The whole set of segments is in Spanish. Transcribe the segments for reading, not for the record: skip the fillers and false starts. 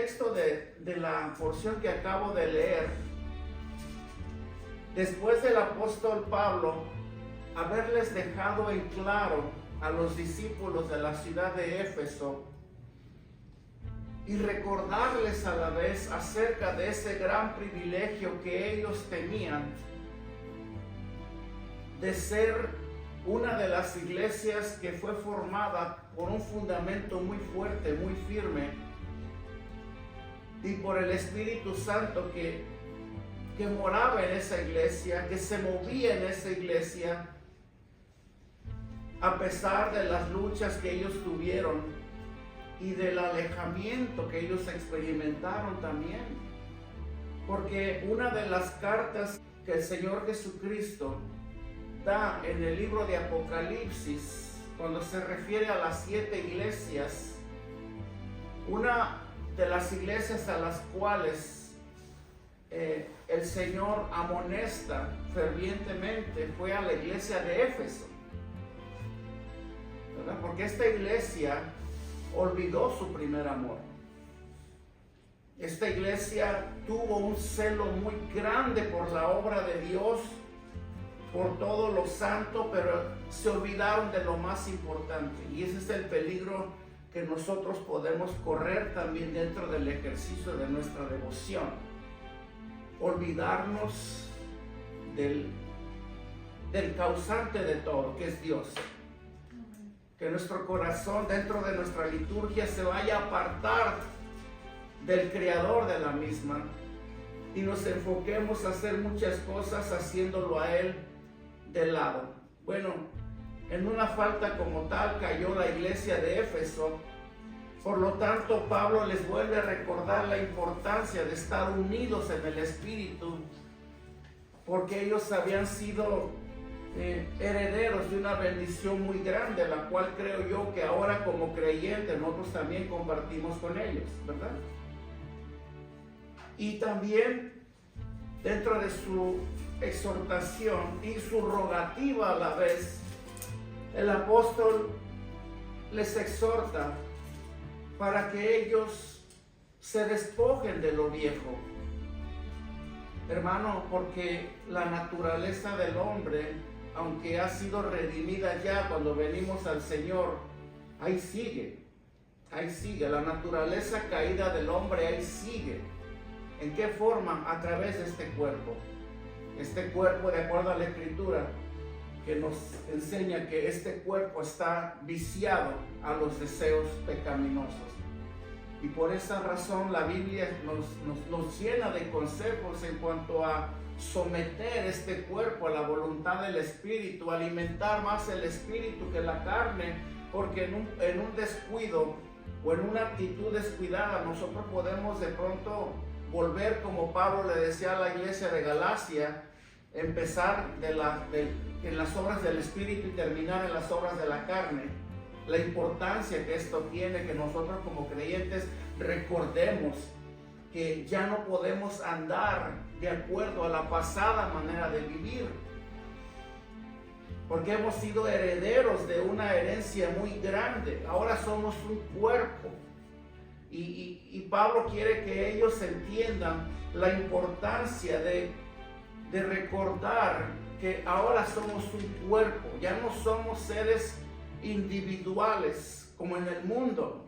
contexto de la porción que acabo de leer, después del apóstol Pablo haberles dejado en claro a los discípulos de la ciudad de Éfeso y recordarles a la vez acerca de ese gran privilegio que ellos tenían de ser una de las iglesias que fue formada por un fundamento muy fuerte, muy firme, y por el Espíritu Santo que moraba en esa iglesia, que se movía en esa iglesia, a pesar de las luchas que ellos tuvieron y del alejamiento que ellos experimentaron también. Porque una de las cartas que el Señor Jesucristo da en el libro de Apocalipsis, cuando se refiere a las 7 iglesias, una de las iglesias a las cuales el Señor amonesta fervientemente fue a la iglesia de Éfeso, ¿verdad? Porque esta iglesia olvidó su primer amor. Esta iglesia tuvo un celo muy grande por la obra de Dios, por todo lo santo, pero se olvidaron de lo más importante. Y ese es el peligro que nosotros podemos correr también dentro del ejercicio de nuestra devoción. Olvidarnos del causante de todo, que es Dios. Que nuestro corazón dentro de nuestra liturgia se vaya a apartar del creador de la misma y nos enfoquemos a hacer muchas cosas haciéndolo a Él de lado. Bueno, en una falta como tal cayó la iglesia de Éfeso. Por lo tanto, Pablo les vuelve a recordar la importancia de estar unidos en el Espíritu, porque ellos habían sido herederos de una bendición muy grande, la cual creo yo que ahora como creyentes nosotros también compartimos con ellos, ¿verdad? Y también dentro de su exhortación y su rogativa a la vez, el apóstol les exhorta para que ellos se despojen de lo viejo. Hermano, porque la naturaleza del hombre, aunque ha sido redimida ya cuando venimos al Señor, ahí sigue, la naturaleza caída del hombre ahí sigue. ¿En qué forma? A través de este cuerpo. Este cuerpo, de acuerdo a la Escritura, que nos enseña que este cuerpo está viciado a los deseos pecaminosos. Y por esa razón la Biblia nos llena de consejos en cuanto a someter este cuerpo a la voluntad del Espíritu, alimentar más el Espíritu que la carne, porque en un descuido o en una actitud descuidada nosotros podemos de pronto volver, como Pablo le decía a la iglesia de Galacia, empezar en las obras del Espíritu y terminar en las obras de la carne. La importancia que esto tiene, que nosotros como creyentes recordemos que ya no podemos andar de acuerdo a la pasada manera de vivir, porque hemos sido herederos de una herencia muy grande. Ahora somos un cuerpo y Pablo quiere que ellos entiendan la importancia de recordar que ahora somos un cuerpo, ya no somos seres individuales como en el mundo.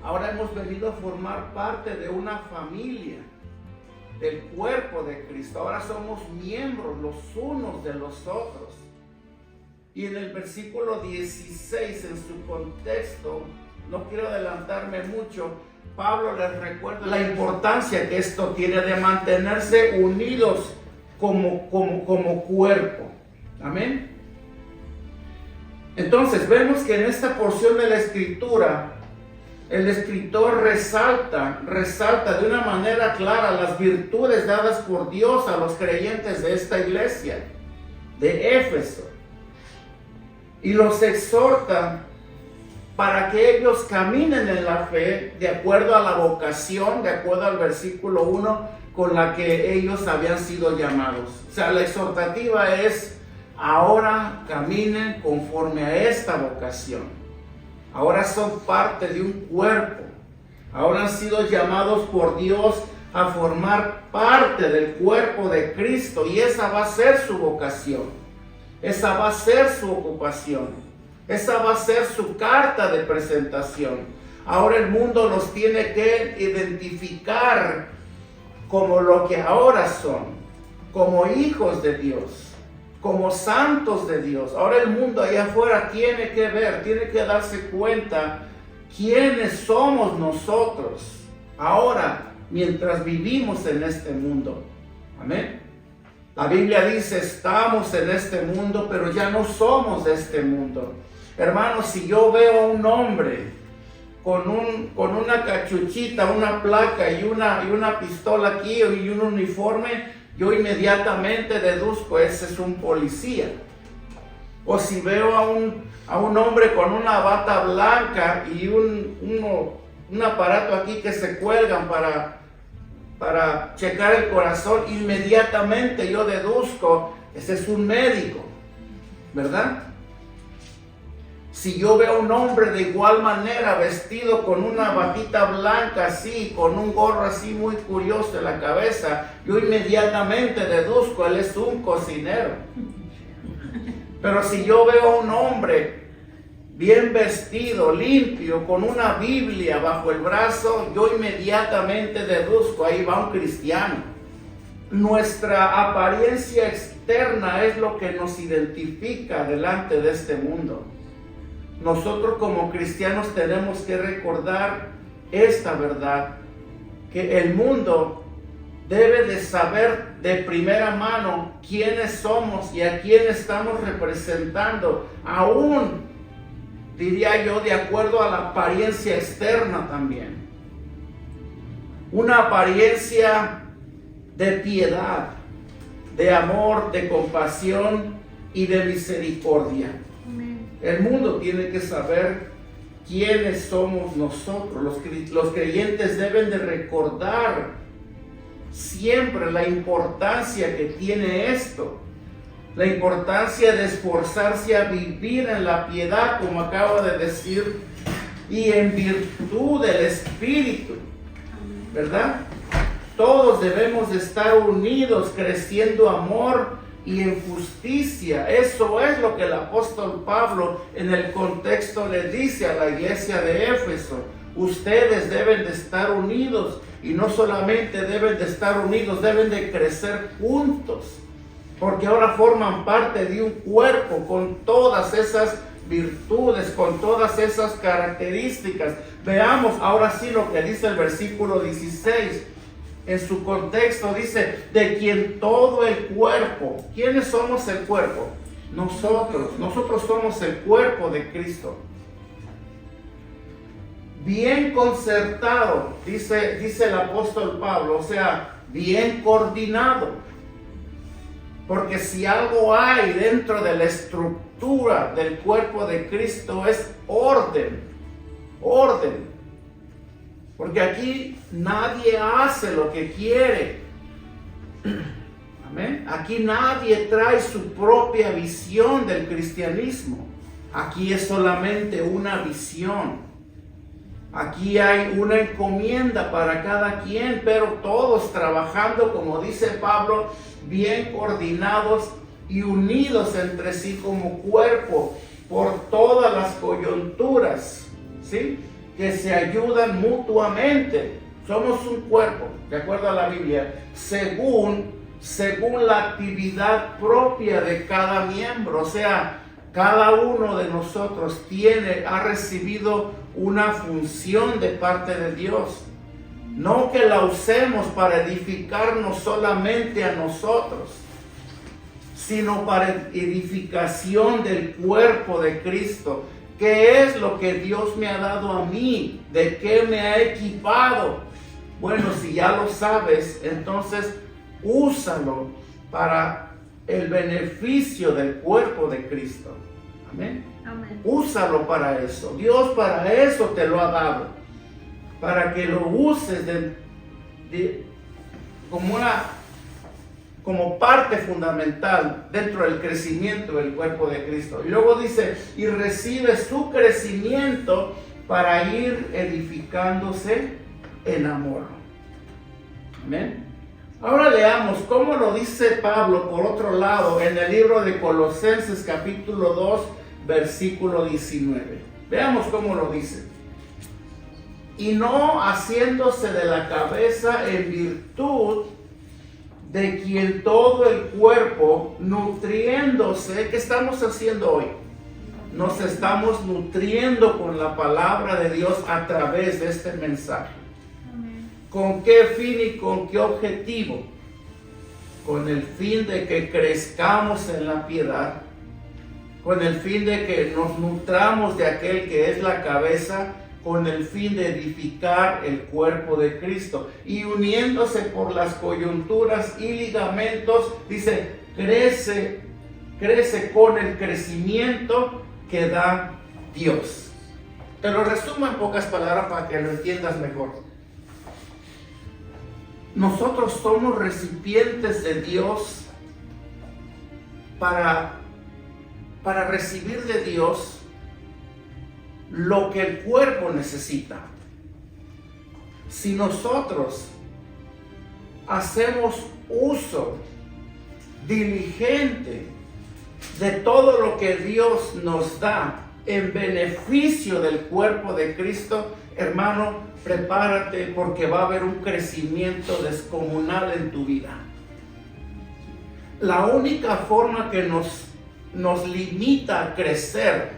Ahora hemos venido a formar parte de una familia, del cuerpo de Cristo. Ahora somos miembros los unos de los otros. Y en el versículo 16, en su contexto, no quiero adelantarme mucho, Pablo les recuerda la importancia que esto tiene de mantenerse unidos como cuerpo. Amén. Entonces vemos que en esta porción de la Escritura el escritor resalta de una manera clara las virtudes dadas por Dios a los creyentes de esta iglesia de Éfeso y los exhorta para que ellos caminen en la fe de acuerdo a la vocación, de acuerdo al versículo 1 con la que ellos habían sido llamados. O sea, la exhortativa es: ahora caminen conforme a esta vocación. Ahora son parte de un cuerpo. Ahora han sido llamados por Dios a formar parte del cuerpo de Cristo, y esa va a ser su vocación, esa va a ser su ocupación, esa va a ser su carta de presentación. Ahora el mundo los tiene que identificar como lo que ahora son, como hijos de Dios, como santos de Dios. Ahora el mundo allá afuera tiene que ver, tiene que darse cuenta quiénes somos nosotros ahora mientras vivimos en este mundo. Amén. La Biblia dice, estamos en este mundo, pero ya no somos de este mundo. Hermanos, si yo veo a un hombre con una cachuchita, una placa y una pistola aquí y un uniforme, yo inmediatamente deduzco, ese es un policía. O si veo a un hombre con una bata blanca y un aparato aquí que se cuelgan para checar el corazón, inmediatamente yo deduzco, ese es un médico, ¿verdad? Si yo veo a un hombre de igual manera vestido con una batita blanca así, con un gorro así muy curioso en la cabeza, yo inmediatamente deduzco, él es un cocinero. Pero si yo veo a un hombre bien vestido, limpio, con una Biblia bajo el brazo, yo inmediatamente deduzco, ahí va un cristiano. Nuestra apariencia externa es lo que nos identifica delante de este mundo. Nosotros como cristianos tenemos que recordar esta verdad, que el mundo debe de saber de primera mano quiénes somos y a quién estamos representando, aún, diría yo, de acuerdo a la apariencia externa también. Una apariencia de piedad, de amor, de compasión y de misericordia. El mundo tiene que saber quiénes somos nosotros. Los creyentes deben de recordar siempre la importancia que tiene esto. La importancia de esforzarse a vivir en la piedad, como acabo de decir, y en virtud del Espíritu, ¿verdad? Todos debemos de estar unidos, creciendo amor y en justicia. Eso es lo que el apóstol Pablo en el contexto le dice a la iglesia de Éfeso. Ustedes deben de estar unidos, y no solamente deben de estar unidos, deben de crecer juntos, porque ahora forman parte de un cuerpo con todas esas virtudes, con todas esas características. Veamos ahora sí lo que dice el versículo 16. En su contexto dice, de quien todo el cuerpo. ¿Quiénes somos el cuerpo? Nosotros somos el cuerpo de Cristo. Bien concertado, dice el apóstol Pablo, o sea, bien coordinado. Porque si algo hay dentro de la estructura del cuerpo de Cristo es orden. Porque aquí nadie hace lo que quiere. Amén. Aquí nadie trae su propia visión del cristianismo. Aquí es solamente una visión. Aquí hay una encomienda para cada quien, pero todos trabajando, como dice Pablo, bien coordinados y unidos entre sí como cuerpo por todas las coyunturas, ¿sí? Que se ayudan mutuamente. Somos un cuerpo, de acuerdo a la Biblia, según la actividad propia de cada miembro. O sea, cada uno de nosotros ha recibido una función de parte de Dios. No que la usemos para edificarnos solamente a nosotros, sino para edificación del cuerpo de Cristo. ¿Qué es lo que Dios me ha dado a mí? ¿De qué me ha equipado? Bueno, si ya lo sabes, entonces úsalo para el beneficio del cuerpo de Cristo. Amén. Amén. Úsalo para eso. Dios para eso te lo ha dado. Para que lo uses como parte fundamental dentro del crecimiento del cuerpo de Cristo. Y luego dice, y recibe su crecimiento para ir edificándose en amor. Amén. Ahora leamos cómo lo dice Pablo por otro lado en el libro de Colosenses capítulo 2 versículo 19. Veamos cómo lo dice. Y no haciéndose de la cabeza en virtud de quien todo el cuerpo nutriéndose. ¿Qué estamos haciendo hoy? Nos estamos nutriendo con la palabra de Dios a través de este mensaje. ¿Con qué fin y con qué objetivo? Con el fin de que crezcamos en la piedad, con el fin de que nos nutramos de aquel que es la cabeza, con el fin de edificar el cuerpo de Cristo. Y uniéndose por las coyunturas y ligamentos, dice, crece con el crecimiento que da Dios. Te lo resumo en pocas palabras para que lo entiendas mejor. Nosotros somos recipientes de Dios para recibir de Dios lo que el cuerpo necesita. Si nosotros hacemos uso diligente de todo lo que Dios nos da en beneficio del cuerpo de Cristo, hermano, prepárate porque va a haber un crecimiento descomunal en tu vida. La única forma que nos limita a crecer,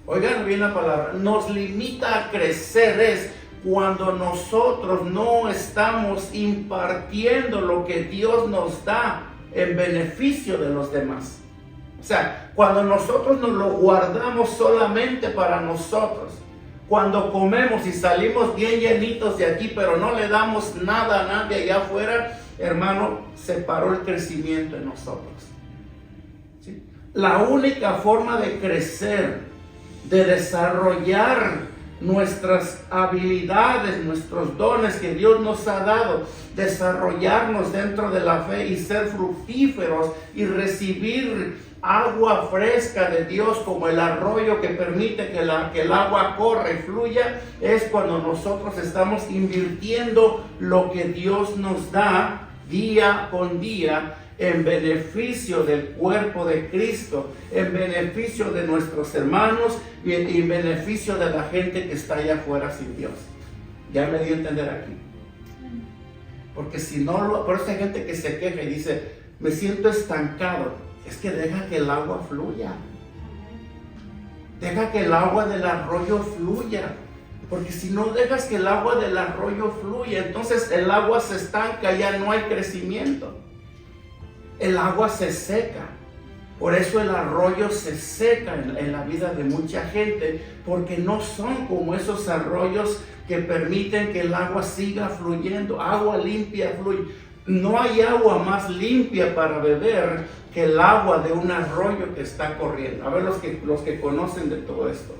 oigan bien la palabra, nos limita a crecer es cuando nosotros no estamos impartiendo lo que Dios nos da en beneficio de los demás. O sea, cuando nosotros nos lo guardamos solamente para nosotros, cuando comemos y salimos bien llenitos de aquí, pero no le damos nada a nadie allá afuera, hermano, se paró el crecimiento en nosotros. ¿Sí? La única forma de crecer, de desarrollar nuestras habilidades, nuestros dones que Dios nos ha dado, desarrollarnos dentro de la fe y ser fructíferos y recibir agua fresca de Dios como el arroyo que permite que el agua corra y fluya, es cuando nosotros estamos invirtiendo lo que Dios nos da día con día en beneficio del cuerpo de Cristo, en beneficio de nuestros hermanos y en beneficio de la gente que está allá afuera sin Dios. Ya me di a entender aquí. Porque si no, por eso hay gente que se queja y dice, me siento estancado. Es que deja que el agua fluya. Deja que el agua del arroyo fluya. Porque si no dejas que el agua del arroyo fluya, entonces el agua se estanca, ya no hay crecimiento. El agua se seca. Por eso el arroyo se seca en la vida de mucha gente, porque no son como esos arroyos que permiten que el agua siga fluyendo. Agua limpia fluye. No hay agua más limpia para beber que el agua de un arroyo que está corriendo. A ver, los que conocen de todo esto,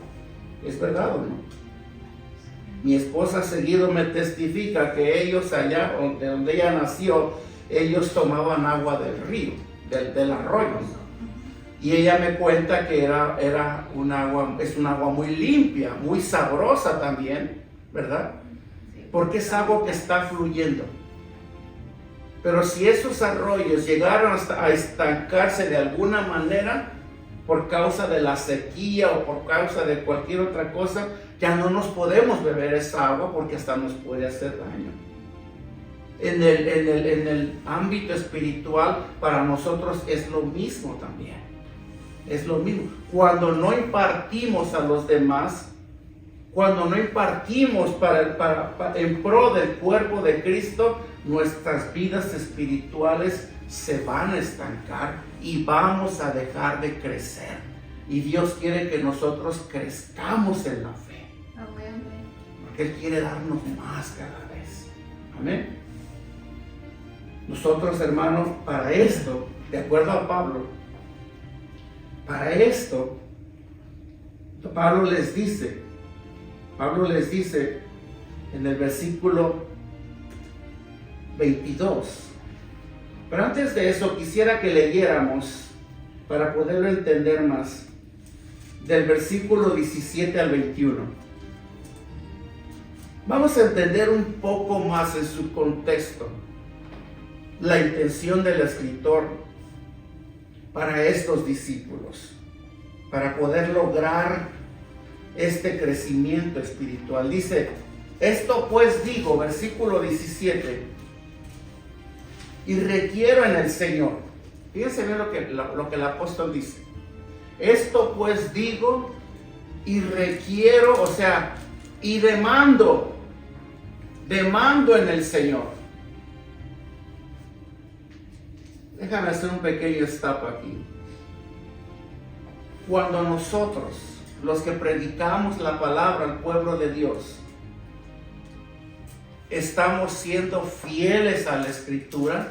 ¿es verdad o no? Mi esposa seguido me testifica que ellos allá, de donde ella nació, ellos tomaban agua del río, del arroyo. Y ella me cuenta que era un agua, es un agua muy limpia, muy sabrosa también, ¿verdad? Porque es agua que está fluyendo. Pero si esos arroyos llegaron a estancarse de alguna manera, por causa de la sequía o por causa de cualquier otra cosa, ya no nos podemos beber esa agua porque hasta nos puede hacer daño. En el ámbito espiritual, para nosotros es lo mismo también. Es lo mismo. Cuando no impartimos a los demás, cuando no impartimos en pro del cuerpo de Cristo, nuestras vidas espirituales se van a estancar y vamos a dejar de crecer. Y Dios quiere que nosotros crezcamos en la fe. Amén. Porque Él quiere darnos más cada vez. Amén. Nosotros, hermanos, para esto, de acuerdo a Pablo, para esto, Pablo les dice en el versículo 22. Pero antes de eso quisiera que leyéramos, para poderlo entender más, del versículo 17 al 21. Vamos a entender un poco más en su contexto la intención del escritor para estos discípulos, para poder lograr este crecimiento espiritual. Dice, esto pues digo, versículo 17, y requiero en el Señor. Fíjense bien lo que el apóstol dice. Esto pues digo y requiero, o sea, y demando en el Señor. Déjame hacer un pequeño stop aquí. Cuando nosotros, los que predicamos la palabra al pueblo de Dios, estamos siendo fieles a la Escritura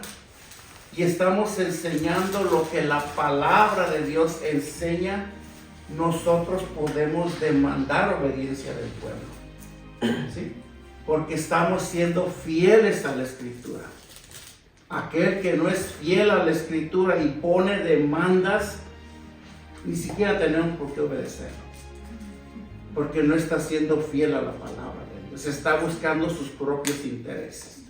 y estamos enseñando lo que la palabra de Dios enseña, nosotros podemos demandar obediencia del pueblo, ¿sí? Porque estamos siendo fieles a la Escritura. Aquel que no es fiel a la Escritura y pone demandas, ni siquiera tenemos por qué obedecer, porque no está siendo fiel a la palabra de Dios, está buscando sus propios intereses.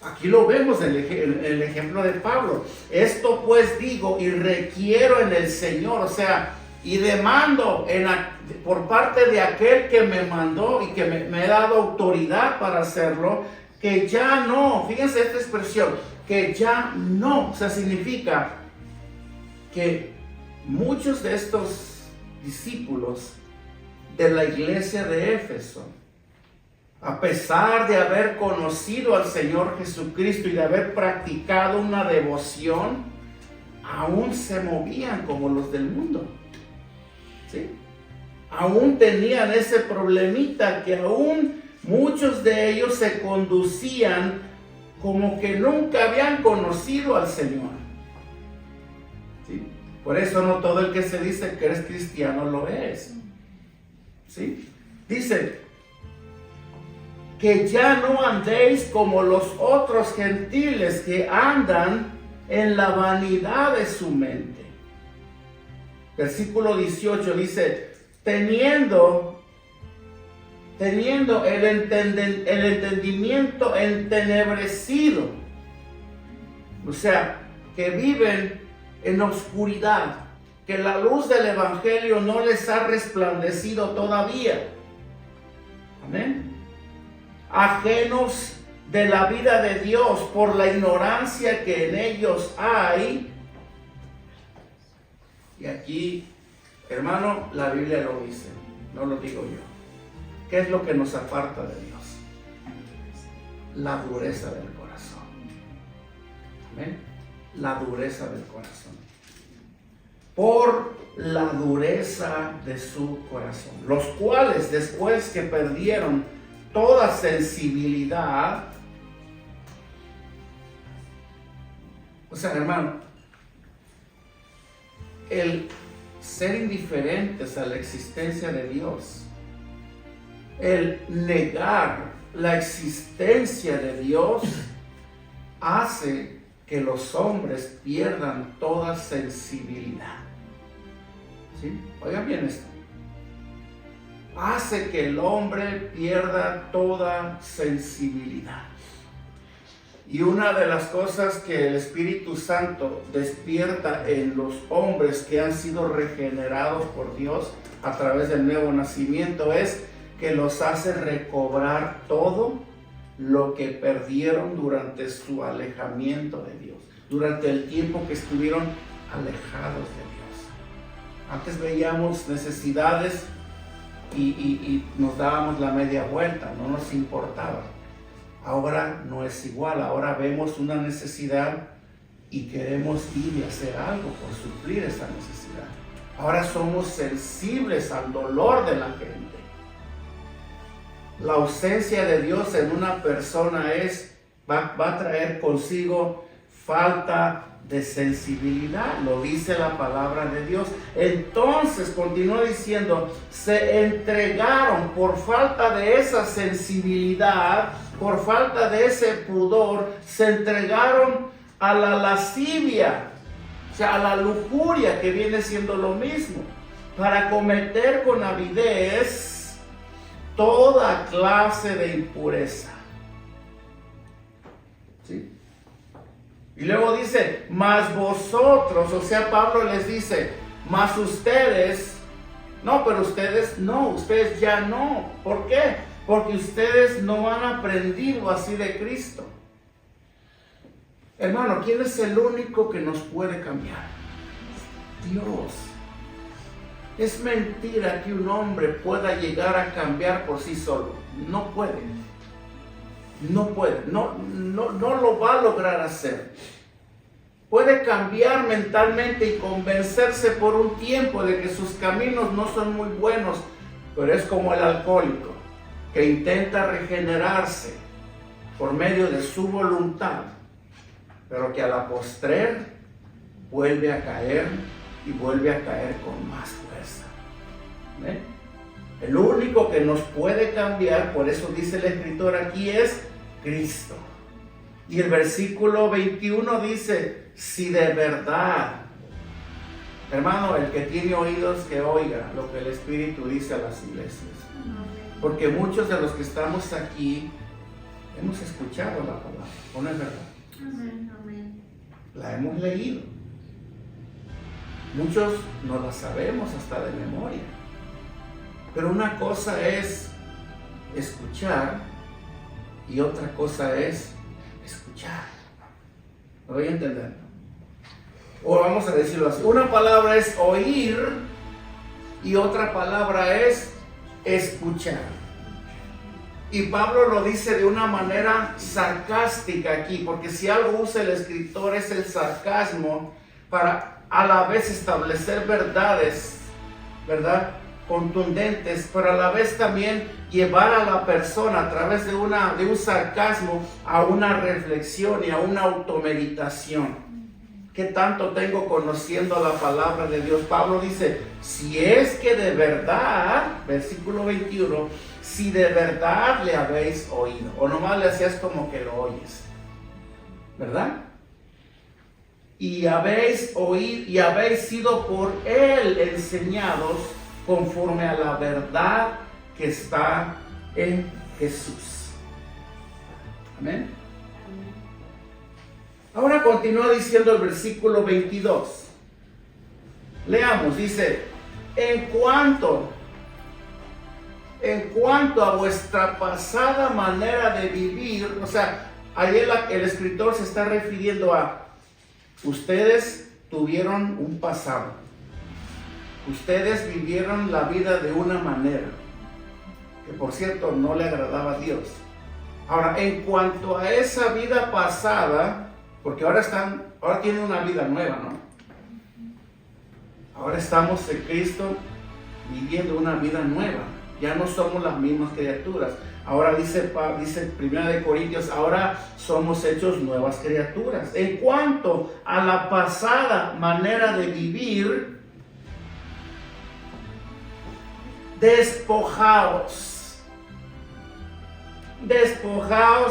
Aquí lo vemos en el ejemplo de Pablo. Esto pues digo y requiero en el Señor, o sea, y demando por parte de aquel que me mandó y que me ha dado autoridad para hacerlo, que ya no, fíjense esta expresión, que ya no, o sea, significa que muchos de estos discípulos de la iglesia de Éfeso, a pesar de haber conocido al Señor Jesucristo y de haber practicado una devoción, aún se movían como los del mundo, ¿sí? Aún tenían ese problemita que aún muchos de ellos se conducían como que nunca habían conocido al Señor, ¿sí? Por eso no todo el que se dice que es cristiano lo es, ¿sí? Dice que ya no andéis como los otros gentiles que andan en la vanidad de su mente. Versículo 18 dice, teniendo el entendimiento entenebrecido, o sea, que viven en oscuridad, que la luz del evangelio no les ha resplandecido todavía. Amén. Ajenos de la vida de Dios por la ignorancia que en ellos hay. Y aquí, hermano, la Biblia lo dice, no lo digo yo. ¿Qué es lo que nos aparta de Dios? La dureza del corazón. ¿Amén? La dureza del corazón. Por la dureza de su corazón. Los cuales, después que perdieron toda sensibilidad, o sea, hermano, el ser indiferentes a la existencia de Dios, el negar la existencia de Dios, hace que los hombres pierdan toda sensibilidad. ¿Sí? Oigan bien esto. Hace que el hombre pierda toda sensibilidad. Y una de las cosas que el Espíritu Santo despierta en los hombres que han sido regenerados por Dios a través del nuevo nacimiento es que los hace recobrar todo lo que perdieron durante su alejamiento de Dios, durante el tiempo que estuvieron alejados de Dios. Antes veíamos necesidades y nos dábamos la media vuelta, no nos importaba. Ahora no es igual, ahora vemos una necesidad y queremos ir y hacer algo por suplir esa necesidad. Ahora somos sensibles al dolor de la gente. La ausencia de Dios en una persona va a traer consigo falta de sensibilidad, lo dice la palabra de Dios. Entonces, continúa diciendo, se entregaron por falta de esa sensibilidad, por falta de ese pudor, se entregaron a la lascivia, o sea, a la lujuria, que viene siendo lo mismo, para cometer con avidez toda clase de impureza. ¿Sí? Y luego dice, mas vosotros, o sea, Pablo les dice, mas ustedes, no, pero ustedes no, ustedes ya no. ¿Por qué? Porque ustedes no han aprendido así de Cristo. Hermano, ¿quién es el único que nos puede cambiar? Dios. Es mentira que un hombre pueda llegar a cambiar por sí solo. No puede. No puede. No lo va a lograr hacer. Puede cambiar mentalmente y convencerse por un tiempo de que sus caminos no son muy buenos, pero es como el alcohólico que intenta regenerarse por medio de su voluntad, pero que a la postrer vuelve a caer y vuelve a caer con más fuerza. ¿Ven? El único que nos puede cambiar, por eso dice el escritor aquí, es Cristo. Y el versículo 21 dice, si de verdad, hermano, el que tiene oídos que oiga lo que el Espíritu dice a las iglesias. Porque muchos de los que estamos aquí hemos escuchado la palabra, ¿o no es verdad? Amén, amén. La hemos leído. Muchos no la sabemos hasta de memoria. Pero una cosa es escuchar y otra cosa es escuchar. ¿Lo voy a entender? O vamos a decirlo así. Una palabra es oír y otra palabra es escuchar. Y Pablo lo dice de una manera sarcástica aquí, porque si algo usa el escritor es el sarcasmo para a la vez establecer verdades, ¿verdad?, contundentes, pero a la vez también llevar a la persona a través de un sarcasmo a una reflexión y a una automeditación. ¿Qué tanto tengo conociendo la palabra de Dios? Pablo dice, si es que de verdad, versículo 21, si de verdad le habéis oído, o nomás le hacías como que lo oyes, ¿verdad? Y habéis oído y habéis sido por él enseñados conforme a la verdad que está en Jesús. Amén. Ahora continúa diciendo el versículo 22. Leamos, dice, en cuanto a vuestra pasada manera de vivir, o sea, ahí el escritor se está refiriendo a ustedes tuvieron un pasado. Ustedes vivieron la vida de una manera que, por cierto, no le agradaba a Dios. Ahora, en cuanto a esa vida pasada, porque ahora tienen una vida nueva, ¿no? Ahora estamos en Cristo viviendo una vida nueva. Ya no somos las mismas criaturas. Ahora dice 1 Corintios, ahora somos hechos nuevas criaturas. En cuanto a la pasada manera de vivir, despojaos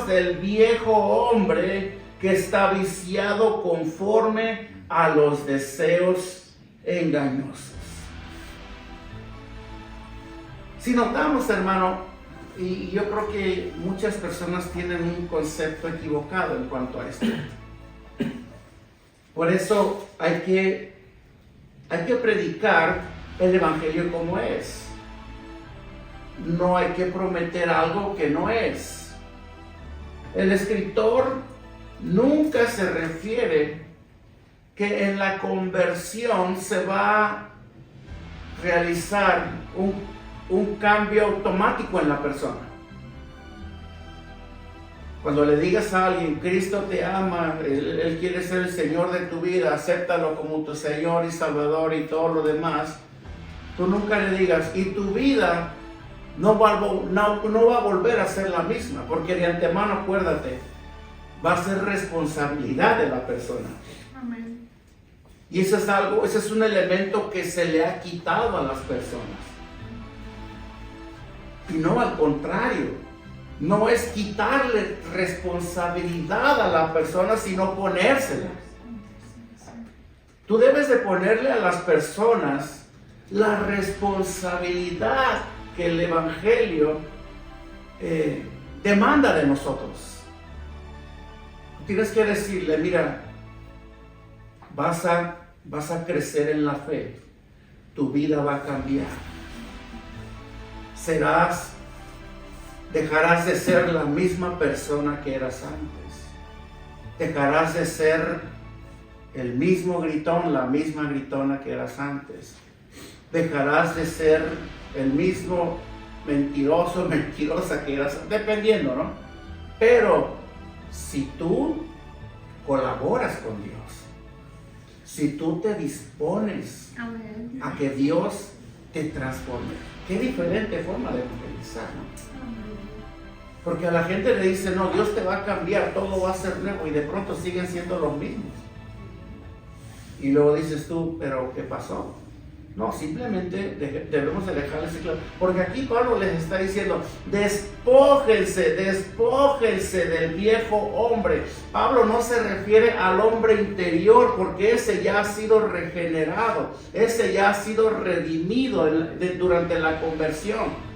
del viejo hombre que está viciado conforme a los deseos engañosos. Si notamos, hermano, y yo creo que muchas personas tienen un concepto equivocado en cuanto a esto. Por eso hay que predicar el evangelio como es. No hay que prometer algo que no es. El escritor nunca se refiere que en la conversión se va a realizar un cambio automático en la persona. Cuando le digas a alguien, Cristo te ama, Él quiere ser el Señor de tu vida, acéptalo como tu Señor y Salvador y todo lo demás, tú nunca le digas, y tu vida no va a volver a ser la misma, porque de antemano, acuérdate, va a ser responsabilidad de la persona. Amén. Y ese es un elemento que se le ha quitado a las personas. Y no, al contrario, no es quitarle responsabilidad a la persona, sino ponérsela. Tú debes de ponerle a las personas la responsabilidad que el Evangelio demanda de nosotros. Tienes que decirle, mira, vas a crecer en la fe, tu vida va a cambiar, dejarás de ser la misma persona que eras antes, dejarás de ser el mismo gritón, la misma gritona que eras antes, dejarás de ser el mismo mentiroso, mentirosa que eras, dependiendo, ¿no? Pero si tú colaboras con Dios, si tú te dispones Amén. a que Dios te transforme, qué diferente forma de evangelizar, ¿no? Porque a la gente le dice, no, Dios te va a cambiar, todo va a ser nuevo, y de pronto siguen siendo los mismos. Y luego dices tú, pero ¿qué pasó? No, simplemente debemos de dejarles claro. Porque aquí Pablo les está diciendo, despójense del viejo hombre. Pablo no se refiere al hombre interior, porque ese ya ha sido regenerado, ese ya ha sido redimido durante la conversión.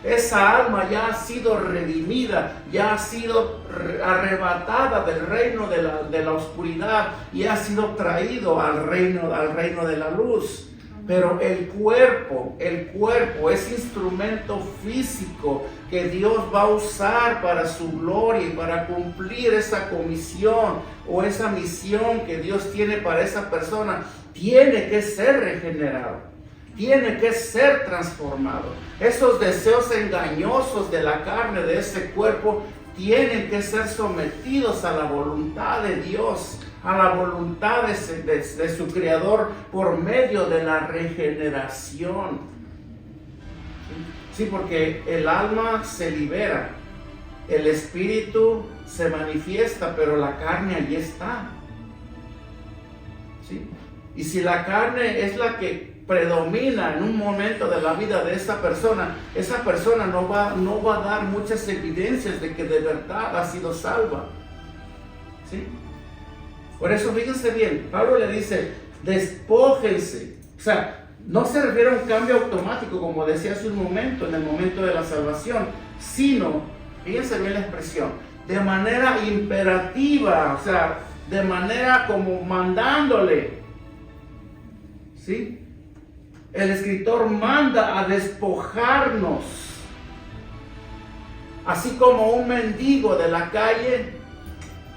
Esa alma ya ha sido redimida, ya ha sido arrebatada del reino de la oscuridad y ha sido traído al reino de la luz. Pero el cuerpo es instrumento físico que Dios va a usar para su gloria y para cumplir esa comisión o esa misión que Dios tiene para esa persona. Tiene que ser regenerado, tiene que ser transformado. Esos deseos engañosos de la carne de ese cuerpo tienen que ser sometidos a la voluntad de Dios, a la voluntad de su Creador por medio de la regeneración. Sí, porque el alma se libera, el espíritu se manifiesta, pero la carne allí está. ¿Sí? Y si la carne es la que predomina en un momento de la vida de esa persona no va a dar muchas evidencias de que de verdad ha sido salva. ¿Sí? Por eso fíjense bien, Pablo le dice, despójense. O sea, no se refiere a un cambio automático, como decía hace un momento, en el momento de la salvación, sino, fíjense bien la expresión, de manera imperativa, o sea, de manera como mandándole. ¿Sí? El escritor manda a despojarnos, así como un mendigo de la calle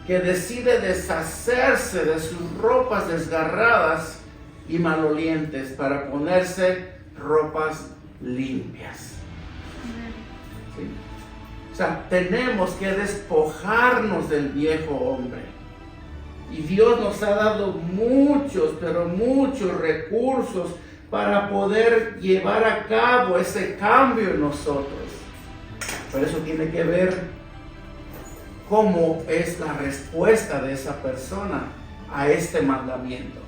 que decide deshacerse de sus ropas desgarradas y malolientes para ponerse ropas limpias. ¿Sí? O sea, tenemos que despojarnos del viejo hombre. Y Dios nos ha dado muchos, pero muchos recursos para poder llevar a cabo ese cambio en nosotros. Por eso tiene que ver cómo es la respuesta de esa persona a este mandamiento.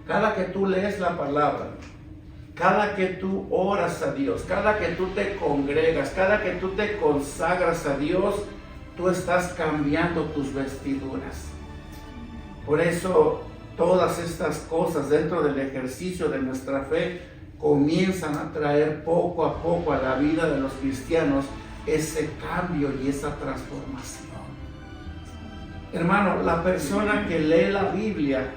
Cada que tú lees la palabra, cada que tú oras a Dios, cada que tú te congregas, cada que tú te consagras a Dios, tú estás cambiando tus vestiduras. Por eso todas estas cosas dentro del ejercicio de nuestra fe comienzan a traer poco a poco a la vida de los cristianos ese cambio y esa transformación. Hermano, la persona que lee la Biblia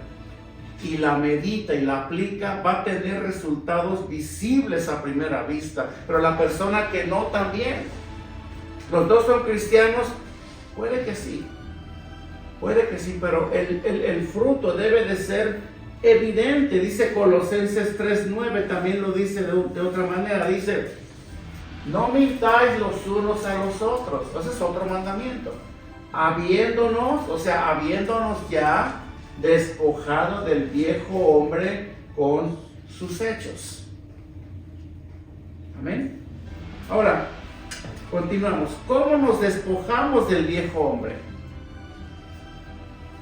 y la medita y la aplica va a tener resultados visibles a primera vista, pero la persona que no también. Los dos son cristianos, puede que sí, pero el fruto debe de ser evidente. Dice Colosenses 3:9, también lo dice de otra manera, dice, no mintáis los unos a los otros. Ese es otro mandamiento. Habiéndonos ya despojado del viejo hombre con sus hechos. Amén. Ahora, continuamos. ¿Cómo nos despojamos del viejo hombre?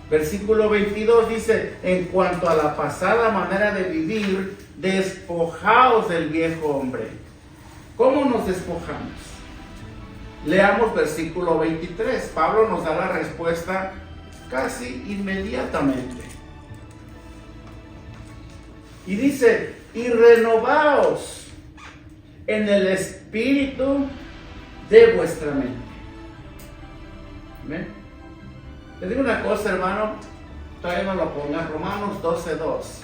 Versículo 22 dice, en cuanto a la pasada manera de vivir, despojaos del viejo hombre. ¿Cómo nos despojamos? Leamos versículo 23. Pablo nos da la respuesta casi inmediatamente. Y dice, y renovaos en el espíritu de vuestra mente. ¿Amén? Te digo una cosa, hermano, todavía no lo pongas. Romanos 12:2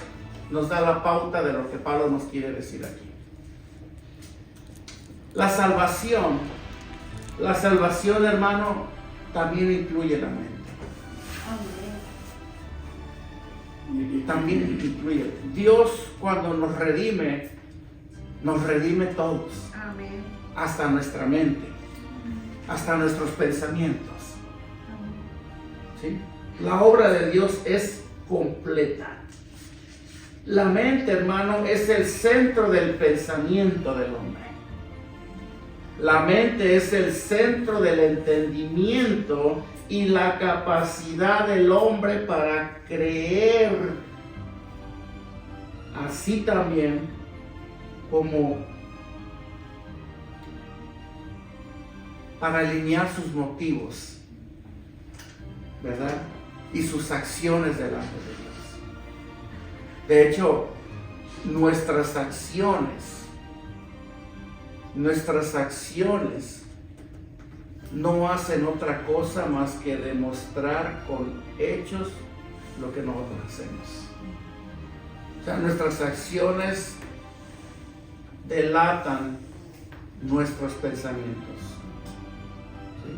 nos da la pauta de lo que Pablo nos quiere decir aquí. La salvación, hermano, también incluye la mente. También incluye. Dios, cuando nos redime todos. Amén. Hasta nuestra mente, hasta nuestros pensamientos. ¿Sí? La obra de Dios es completa. La mente, hermano, es el centro del pensamiento del hombre. La mente es el centro del entendimiento y la capacidad del hombre para creer, así también como para alinear sus motivos, ¿verdad? Y sus acciones delante de Dios. De hecho, nuestras acciones no hacen otra cosa más que demostrar con hechos lo que nosotros hacemos. O sea, nuestras acciones delatan nuestros pensamientos. ¿Sí?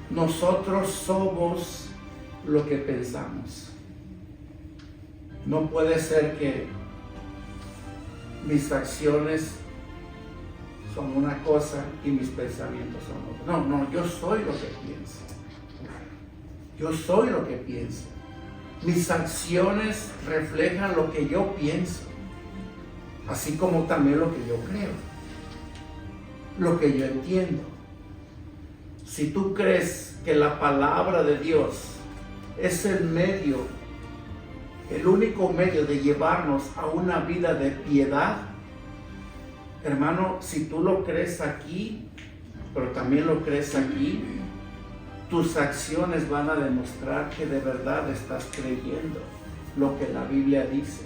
Nosotros somos lo que pensamos. No puede ser que mis acciones son una cosa y mis pensamientos son otra. No, yo soy lo que pienso. Yo soy lo que pienso. Mis acciones reflejan lo que yo pienso, así como también lo que yo creo, lo que yo entiendo. Si tú crees que la palabra de Dios es el único medio de llevarnos a una vida de piedad, hermano, si tú lo crees aquí, pero también lo crees aquí, tus acciones van a demostrar que de verdad estás creyendo lo que la Biblia dice.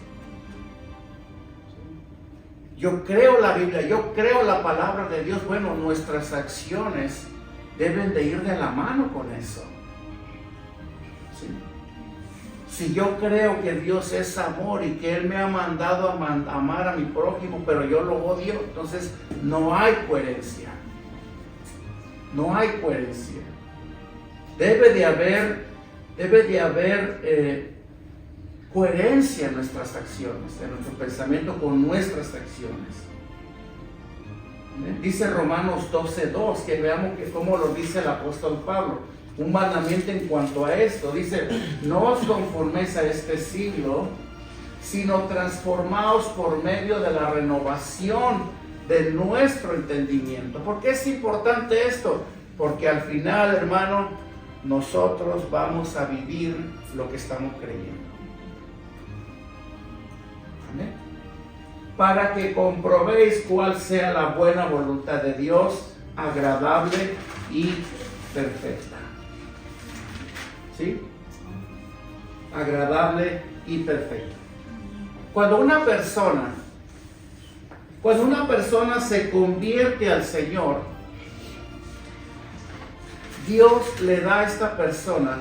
Yo creo la Biblia, yo creo la palabra de Dios. Bueno, nuestras acciones deben de ir de la mano con eso. ¿Sí? Si yo creo que Dios es amor y que Él me ha mandado a amar a mi prójimo, pero yo lo odio, entonces no hay coherencia. No hay coherencia. Debe de haber coherencia en nuestras acciones, en nuestro pensamiento con nuestras acciones. Dice Romanos 12:2, que veamos cómo lo dice el apóstol Pablo. Un mandamiento en cuanto a esto. Dice, no os conforméis a este siglo, sino transformaos por medio de la renovación de nuestro entendimiento. ¿Por qué es importante esto? Porque al final, hermano, nosotros vamos a vivir lo que estamos creyendo. Amén. Para que comprobéis cuál sea la buena voluntad de Dios, agradable y perfecta. ¿Sí? Agradable y perfecta. Cuando una persona se convierte al Señor, Dios le da a esta persona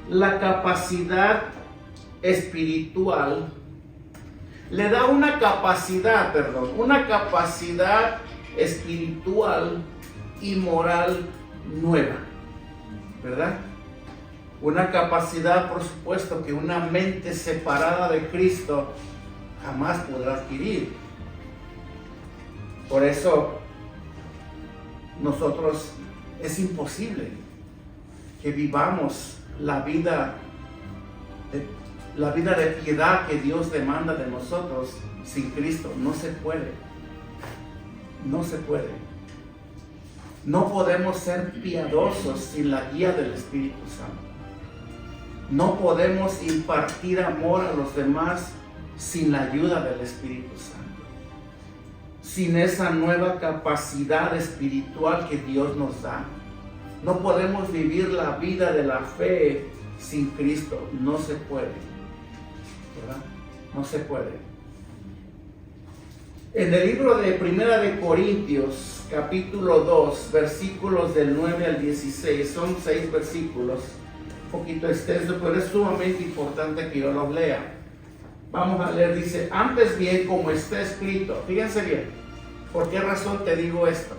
la capacidad espiritual, le da una capacidad espiritual y moral nueva, ¿verdad? Una capacidad, por supuesto, que una mente separada de Cristo jamás podrá adquirir. Por eso, nosotros es imposible que vivamos la vida de piedad que Dios demanda de nosotros sin Cristo. No se puede. No se puede. No podemos ser piadosos sin la guía del Espíritu Santo. No podemos impartir amor a los demás sin la ayuda del Espíritu Santo. Sin esa nueva capacidad espiritual que Dios nos da. No podemos vivir la vida de la fe sin Cristo. No se puede. ¿Verdad? No se puede. En el libro de Primera de Corintios, capítulo 2, versículos del 9 al 16, son 6 versículos, un poquito extenso, pero es sumamente importante que yo los lea. Vamos a leer, dice, antes bien como está escrito, fíjense bien, ¿por qué razón te digo esto?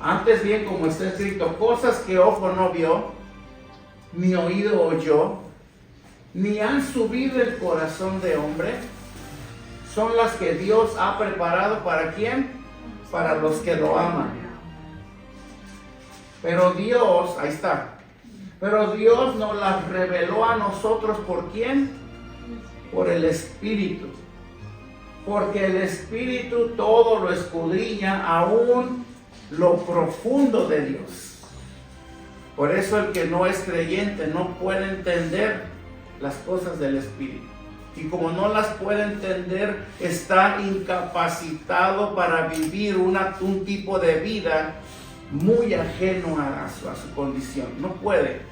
Antes bien como está escrito, cosas que ojo no vio, ni oído oyó, ni han subido el corazón de hombre, son las que Dios ha preparado ¿para quién? Para los que lo aman. Pero Dios, ahí está, pero Dios nos las reveló a nosotros ¿por quién? Por el Espíritu. Porque el Espíritu todo lo escudriña, aún lo profundo de Dios. Por eso el que no es creyente no puede entender las cosas del Espíritu. Y como no las puede entender, está incapacitado para vivir un tipo de vida muy ajeno a su condición. No puede.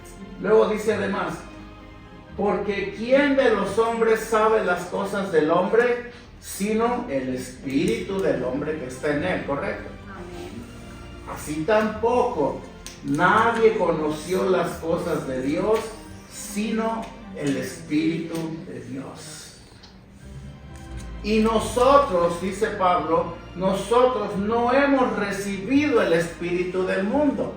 Luego dice además, porque ¿quién de los hombres sabe las cosas del hombre? Sino el espíritu del hombre que está en él, ¿correcto? Amén. Así tampoco nadie conoció las cosas de Dios, sino el Espíritu de Dios. Y nosotros, dice Pablo, nosotros no hemos recibido el Espíritu del mundo,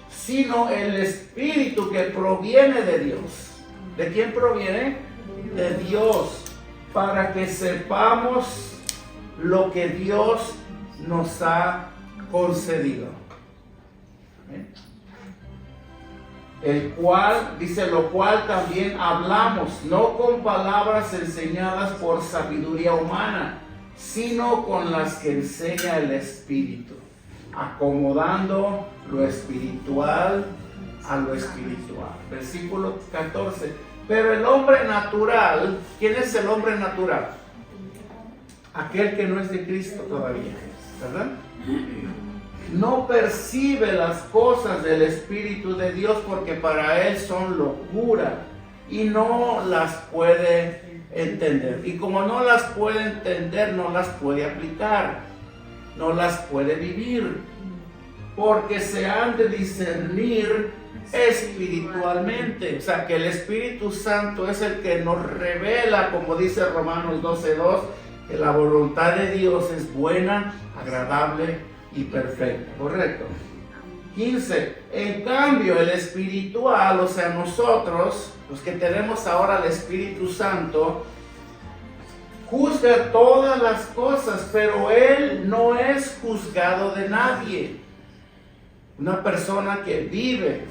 sino el Espíritu que proviene de Dios. ¿De quién proviene? De Dios, para que sepamos lo que Dios nos ha concedido. ¿Amén? El cual, dice, lo cual también hablamos, no con palabras enseñadas por sabiduría humana, sino con las que enseña el Espíritu, acomodando lo espiritual a lo espiritual. Versículo 14. Pero el hombre natural, ¿quién es el hombre natural? Aquel que no es de Cristo todavía, ¿verdad? No percibe las cosas del Espíritu de Dios porque para él son locura y no las puede entender. Y como no las puede entender, no las puede aplicar, no las puede vivir, porque se han de discernir espiritualmente. O sea, que el Espíritu Santo es el que nos revela, como dice Romanos 12:2, que la voluntad de Dios es buena, agradable y perfecta, ¿correcto? 15. En cambio, el espiritual, o sea, nosotros, los que tenemos ahora el Espíritu Santo, juzga todas las cosas, pero él no es juzgado de nadie. Una persona que vive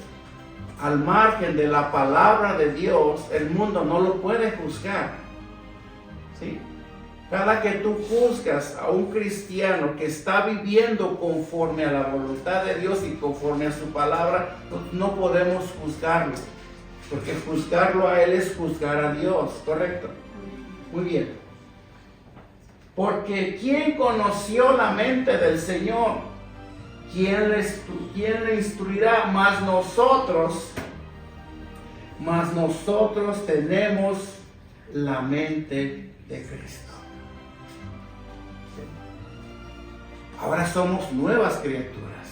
al margen de la palabra de Dios, el mundo no lo puede juzgar, ¿sí? Cada que tú juzgas a un cristiano que está viviendo conforme a la voluntad de Dios y conforme a su palabra, no podemos juzgarlo, porque juzgarlo a él es juzgar a Dios, ¿correcto? Muy bien. Porque ¿quién conoció la mente del Señor? ¿Quién le instruirá? Mas nosotros tenemos la mente de Cristo. Ahora somos nuevas criaturas.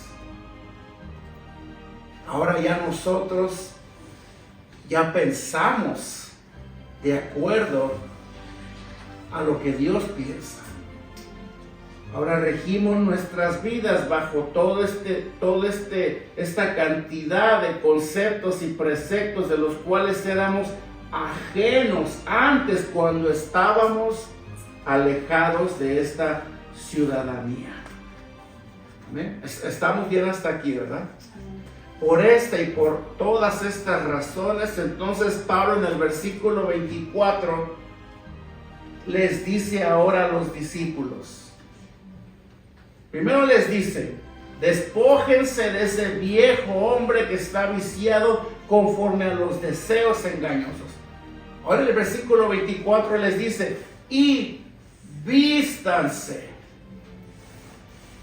Ahora ya nosotros ya pensamos de acuerdo a lo que Dios piensa. Ahora regimos nuestras vidas bajo esta cantidad de conceptos y preceptos de los cuales éramos ajenos antes cuando estábamos alejados de esta ciudadanía. ¿Amén? Estamos bien hasta aquí, ¿verdad? Por esta y por todas estas razones, entonces Pablo en el versículo 24 les dice ahora a los discípulos. Primero les dice, despójense de ese viejo hombre que está viciado conforme a los deseos engañosos. Ahora en el versículo 24 les dice, y vístanse,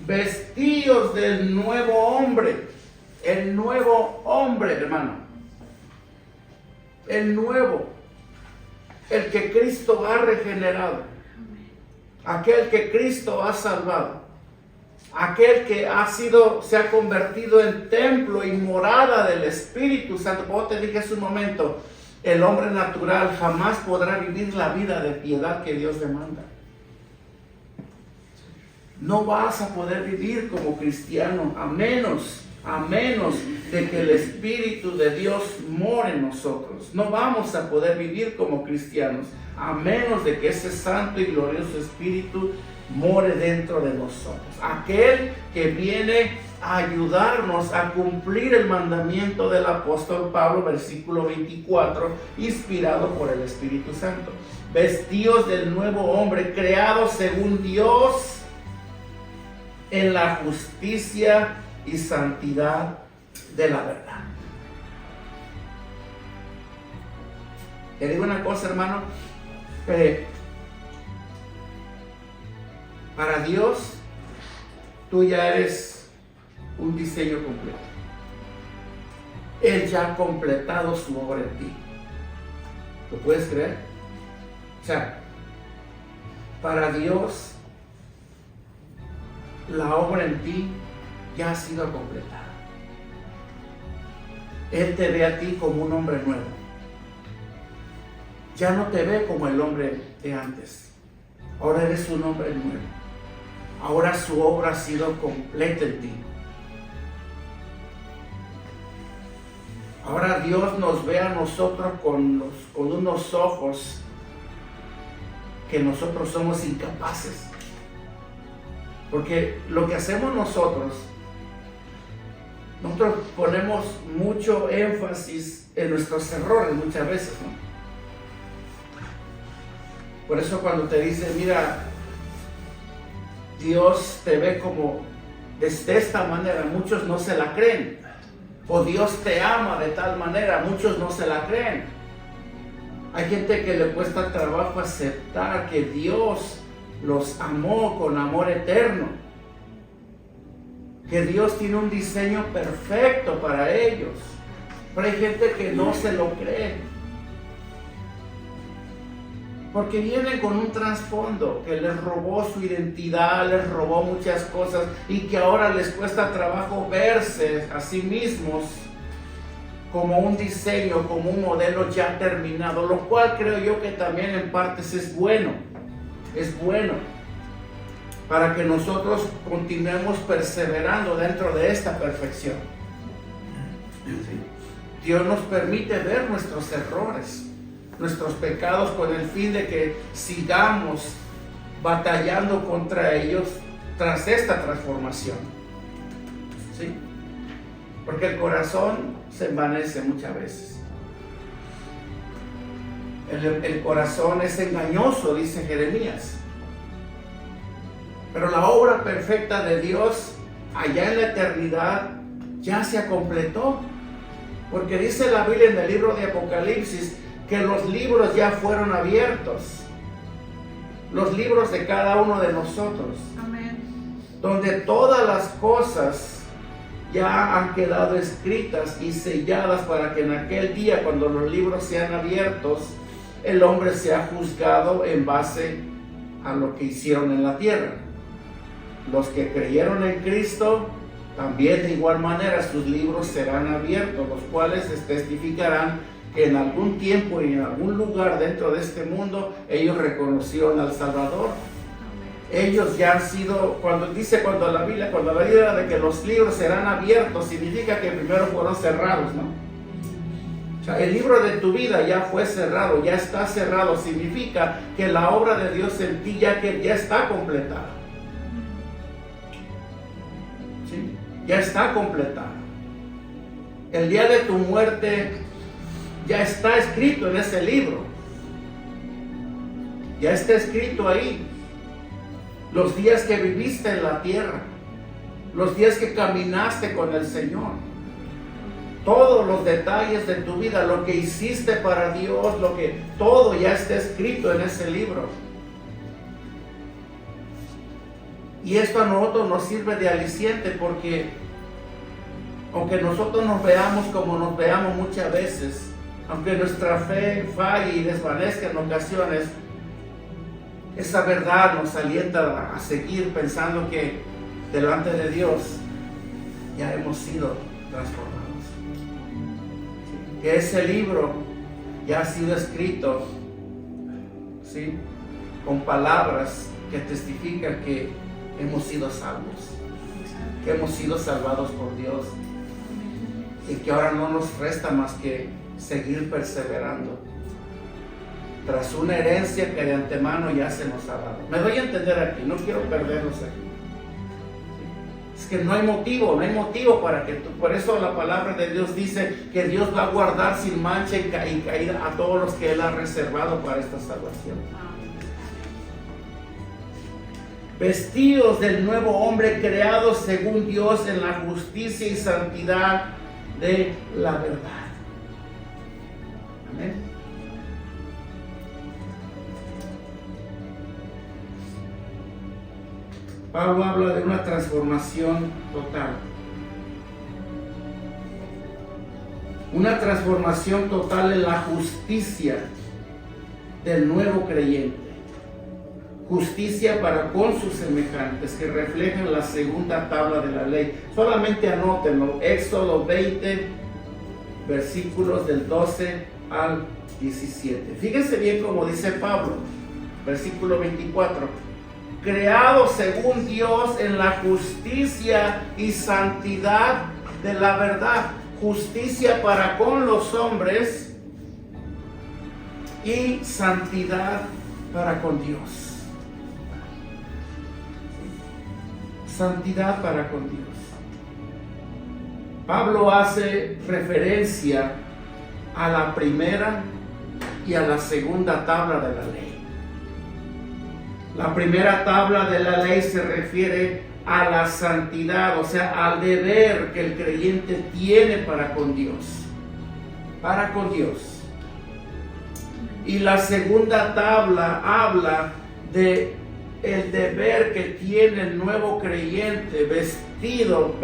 vestidos del nuevo hombre. El nuevo hombre, hermano. El nuevo. El que Cristo ha regenerado. aquel que Cristo ha salvado, aquel que se ha convertido en templo y morada del Espíritu Santo. Como te dije hace un momento, el hombre natural jamás podrá vivir la vida de piedad que Dios demanda. No vas a poder vivir como cristiano a menos de que el Espíritu de Dios more en nosotros. No vamos a poder vivir como cristianos a menos de que ese santo y glorioso Espíritu more dentro de nosotros. Aquel que viene a ayudarnos a cumplir el mandamiento del apóstol Pablo, versículo 24, inspirado por el Espíritu Santo. Vestidos del nuevo hombre, creados según Dios en la justicia y santidad de la verdad. Te digo una cosa, hermano, para Dios tú ya eres un diseño completo. Él ya ha completado su obra en ti. ¿Lo puedes creer? O sea, para Dios la obra en ti ya ha sido completada. Él te ve a ti como un hombre nuevo. Ya no te ve como el hombre de antes. Ahora eres un hombre nuevo. Ahora su obra ha sido completa en ti. Ahora Dios nos ve a nosotros con unos ojos que nosotros somos incapaces. Porque lo que hacemos nosotros ponemos mucho énfasis en nuestros errores muchas veces, ¿no? Por eso cuando te dice, mira, Dios te ve como de esta manera, muchos no se la creen. O Dios te ama de tal manera, muchos no se la creen. Hay gente que le cuesta trabajo aceptar que Dios los amó con amor eterno, que Dios tiene un diseño perfecto para ellos, pero hay gente que no se lo cree, porque vienen con un trasfondo que les robó su identidad, les robó muchas cosas y que ahora les cuesta trabajo verse a sí mismos como un diseño, como un modelo ya terminado, lo cual creo yo que también en partes es bueno para que nosotros continuemos perseverando dentro de esta perfección. ¿Sí? Dios nos permite ver nuestros errores, nuestros pecados, con el fin de que sigamos batallando contra ellos tras esta transformación. ¿Sí? Porque el corazón se envanece muchas veces. El corazón es engañoso, dice Jeremías. Pero la obra perfecta de Dios allá en la eternidad ya se completó. Porque dice la Biblia en el libro de Apocalipsis que los libros ya fueron abiertos. Los libros de cada uno de nosotros. Amén. Donde todas las cosas ya han quedado escritas y selladas para que en aquel día, cuando los libros sean abiertos, el hombre sea juzgado en base a lo que hicieron en la tierra. Los que creyeron en Cristo, también de igual manera sus libros serán abiertos, los cuales testificarán que en algún tiempo y en algún lugar dentro de este mundo ellos reconocieron al Salvador. Ellos ya han sido, cuando la Biblia de que los libros serán abiertos, significa que primero fueron cerrados, ¿no? O sea, el libro de tu vida ya fue cerrado, ya está cerrado, significa que la obra de Dios en ti ya está completada. ¿Sí? Ya está completada. El día de tu muerte ya está escrito en ese libro. Ya está escrito ahí. Los días que viviste en la tierra, los días que caminaste con el Señor, todos los detalles de tu vida, lo que hiciste para Dios, todo ya está escrito en ese libro. Y esto a nosotros nos sirve de aliciente, porque aunque nosotros nos veamos como nos veamos muchas veces, aunque nuestra fe falle y desvanezca en ocasiones, esa verdad nos alienta a seguir pensando que delante de Dios ya hemos sido transformados. Que ese libro ya ha sido escrito, ¿sí?, con palabras que testifican que hemos sido salvos, que hemos sido salvados por Dios y que ahora no nos resta más que seguir perseverando tras una herencia que de antemano ya se nos ha dado. Me doy a entender aquí, no quiero perderlos aquí. Es que no hay motivo para que tú, por eso la palabra de Dios dice que Dios va a guardar sin mancha y caída a todos los que Él ha reservado para esta salvación. Vestidos del nuevo hombre, creados según Dios en la justicia y santidad de la verdad. Amén. Pablo habla de una transformación total. Una transformación total en la justicia del nuevo creyente. Justicia para con sus semejantes, que reflejan la segunda tabla de la ley. Solamente anótenlo. Éxodo 20, versículos del 12 al 17. Fíjense bien como dice Pablo. Versículo 24. Creado según Dios en la justicia y santidad de la verdad. Justicia para con los hombres y santidad para con Dios. Santidad para con Dios. Pablo hace referencia a la primera y a la segunda tabla de la ley. La primera tabla de la ley se refiere a la santidad, o sea, al deber que el creyente tiene para con Dios. Para con Dios. Y la segunda tabla habla de el deber que tiene el nuevo creyente, vestido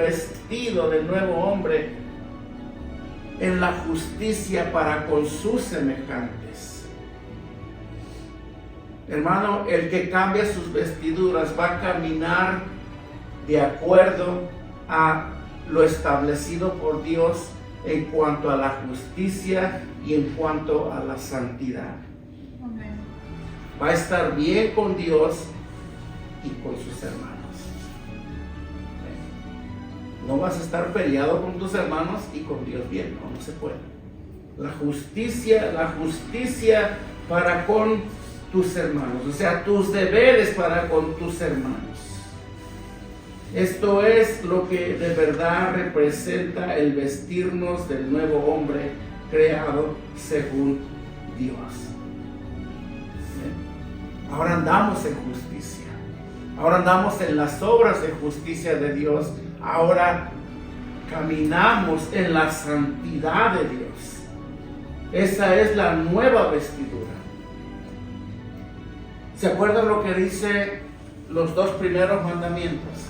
del nuevo hombre, en la justicia para con sus semejantes. Hermano, el que cambia sus vestiduras va a caminar de acuerdo a lo establecido por Dios en cuanto a la justicia y en cuanto a la santidad. Amén. Va a estar bien con Dios y con sus hermanos. No vas a estar peleado con tus hermanos y con Dios bien, no se puede. La justicia para con tus hermanos, o sea, tus deberes para con tus hermanos. Esto es lo que de verdad representa el vestirnos del nuevo hombre creado según Dios. Ahora andamos en justicia. Ahora andamos en las obras de justicia de Dios. Ahora caminamos en la santidad de Dios. Esa es la nueva vestidura. ¿Se acuerdan lo que dice los dos primeros mandamientos?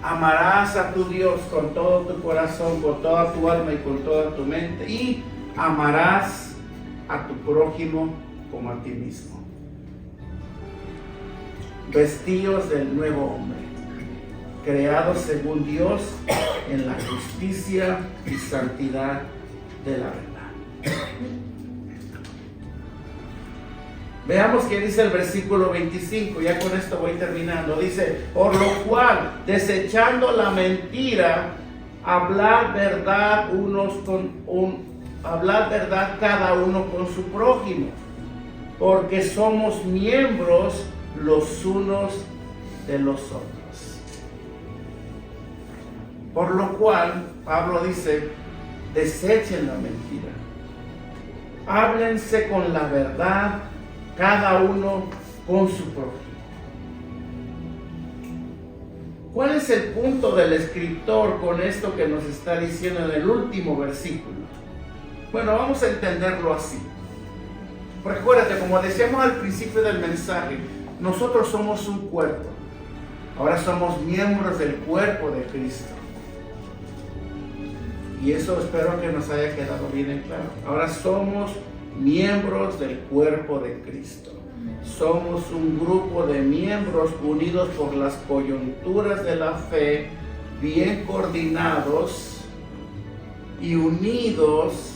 Amarás a tu Dios con todo tu corazón, con toda tu alma y con toda tu mente, y amarás a tu prójimo como a ti mismo. Vestidos del nuevo hombre, creados según Dios en la justicia y santidad de la verdad. Veamos qué dice el versículo 25, ya con esto voy terminando. Dice, por lo cual, desechando la mentira, hablar verdad cada uno con su prójimo, porque somos miembros los unos de los otros. Por lo cual, Pablo dice, desechen la mentira, háblense con la verdad, cada uno con su prójimo. ¿Cuál es el punto del escritor con esto que nos está diciendo en el último versículo? Bueno, vamos a entenderlo así. Recuérdate, como decíamos al principio del mensaje, nosotros somos un cuerpo. Ahora somos miembros del cuerpo de Cristo. Y eso espero que nos haya quedado bien en claro. Ahora somos miembros del cuerpo de Cristo. Somos un grupo de miembros unidos por las coyunturas de la fe, bien coordinados y unidos,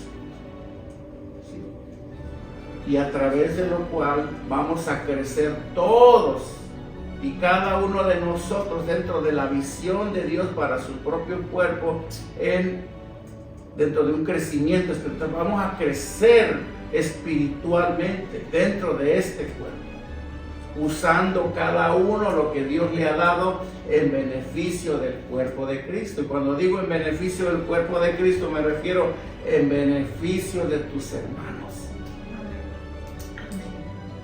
y a través de lo cual vamos a crecer todos y cada uno de nosotros dentro de la visión de Dios para su propio cuerpo, dentro de un crecimiento espiritual. Vamos a crecer espiritualmente dentro de este cuerpo, usando cada uno lo que Dios le ha dado en beneficio del cuerpo de Cristo. Y cuando digo en beneficio del cuerpo de Cristo, me refiero en beneficio de tus hermanos.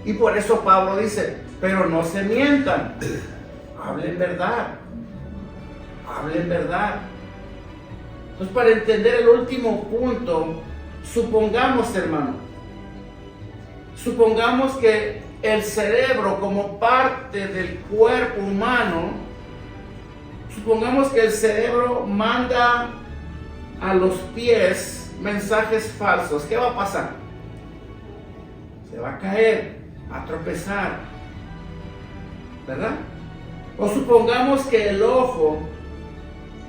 Y por eso Pablo dice, pero no se mientan, hablen verdad, hablen verdad. Entonces, para entender el último punto, supongamos, hermano, supongamos que el cerebro como parte del cuerpo humano, supongamos que el cerebro manda a los pies mensajes falsos. ¿Qué va a pasar? Se va a caer, a tropezar, ¿verdad? O supongamos que el ojo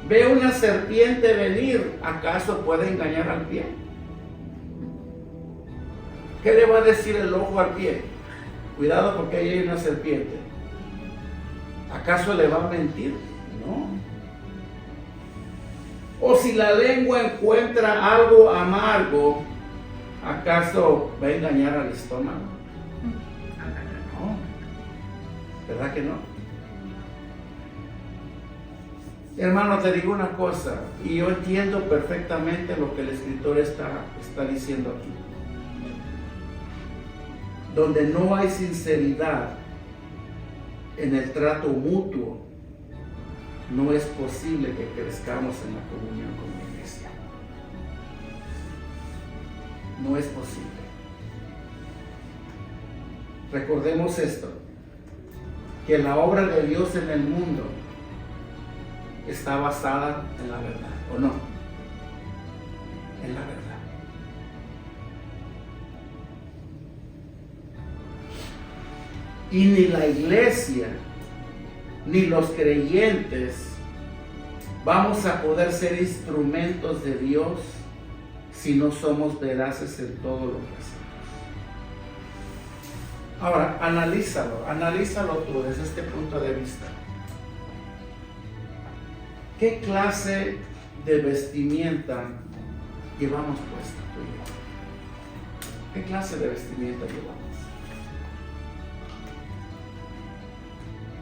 ve una serpiente venir, ¿acaso puede engañar al pie? ¿Qué le va a decir el ojo al pie? Cuidado porque ahí hay una serpiente. ¿Acaso le va a mentir? No. O si la lengua encuentra algo amargo, ¿acaso va a engañar al estómago? No. ¿Verdad que no? Hermano, te digo una cosa, y yo entiendo perfectamente lo que el escritor está diciendo aquí. Donde no hay sinceridad en el trato mutuo, no es posible que crezcamos en la comunión con la iglesia. No es posible. Recordemos esto, que la obra de Dios en el mundo está basada en la verdad, ¿o no? En la verdad. Y ni la iglesia, ni los creyentes vamos a poder ser instrumentos de Dios si no somos veraces en todo lo que hacemos. Ahora, analízalo tú desde este punto de vista. ¿Qué clase de vestimenta llevamos puesta tú y yo? ¿Qué clase de vestimenta llevamos?